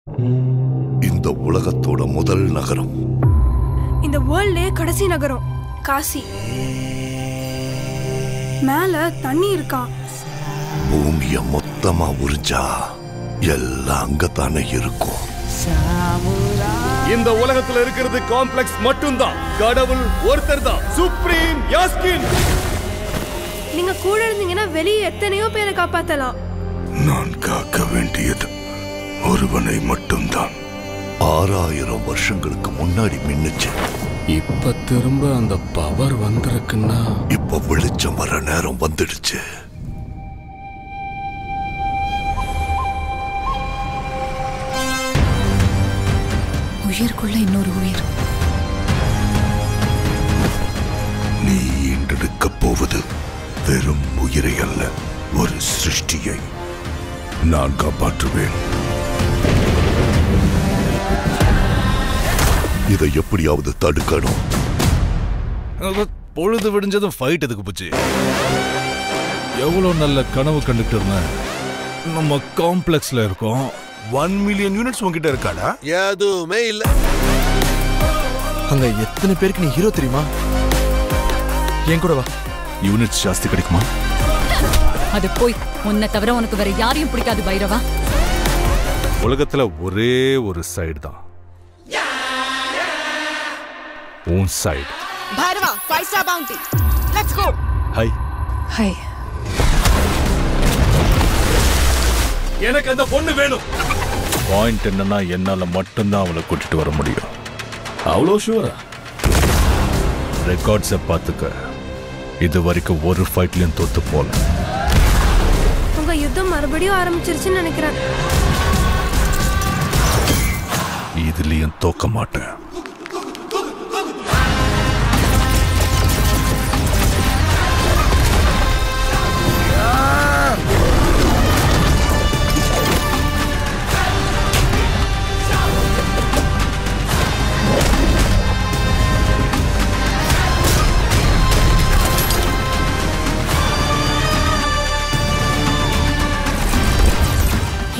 இந்த உலகத்தோட முதல் நகரம், இந்த வேர்ல்ட்லே கடைசி நகரம் காசி. மேல தண்ணி இருக்கா? பூமிய மொத்தமா உறிஞ்சா எல்லாம் அங்கத்தானே இருக்கும். இந்த உலகத்துல இருக்கிறது காம்ப்ளெக்ஸ் மட்டும்தான். கடவுள் ஒருத்தர் தான், சுப்ரீம் யாஸ்கின். நீங்க கூட இருந்தீங்கன்னா வெளியே எத்தனையோ பேரை காப்பாத்தலாம். நான் காக்க வேண்டியது ஒருவனை மட்டும்தான். 6000 வருஷங்களுக்கு முன்னாடி மின்னுச்சு. இப்ப திரும்ப அந்த பவர் வந்திருக்குன்னா இப்ப வெளிச்சம் வர நேரம் வந்துடுச்சு. உயிர்க்குள்ள இன்னொரு உயிர். நீ ஈண்டெடுக்க போவது வெறும் உயிரை அல்ல, ஒரு சிருஷ்டியை. நான் காப்பாற்றுவேன். இதை எப்படியாவது தடுக்கணும். பொழுது விடிஞ்சதும் ஃபைட் எதுக்கு போச்சு? எவ்வளவு நல்ல கனவு கண்டுட்டு இருந்தேன். நம்ம காம்ப்ளெக்ஸ்ல இருக்கோம். 1 மில்லியன் யூனிட்ஸ் உங்ககிட்ட இருக்காடா? எதுவுமே இல்ல. அங்க எத்தனை பேருக்கு நீ ஹீரோ தெரியுமா? என் கூட வா. யூனிட்ஸ் ஜாஸ்தி கிடைக்குமா? அது போய் உன்னை தவிர உனக்கு வேற யாரையும் பிடிக்காது பைரவா. உலகத்துல ஒரே ஒரு சைடு தான், உன் side. Bhairava 5 star bounty. Let's go. Hi hi. எனக்கு அந்த பொண்ணு வேணும். பாயிண்ட் என்னன்னா, என்னால மட்டும்தான் அவளை கூட்டிட்டு வர முடியும். அவ்வளோ ஷூரா? ரெக்கார்ட்ஸை பார்த்துக்க. இது வரைக்கும் ஒரு ஃபைட்லயும் தோத்து போல. உங்க யுத்தம் மறுபடியும் ஆரம்பிச்சிருச்சுன்னு நினைக்கிறேன். இதுலயும் தோக்க மாட்டேன்.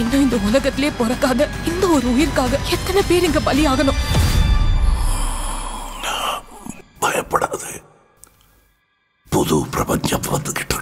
இன்னும் இந்த உலகத்திலே பிறக்காத இந்த ஒரு உயிர்க்காக எத்தனை பேர் இங்க பலியாகணும்? பயப்படாது, புது பிரபஞ்சம் வந்துகிட்டு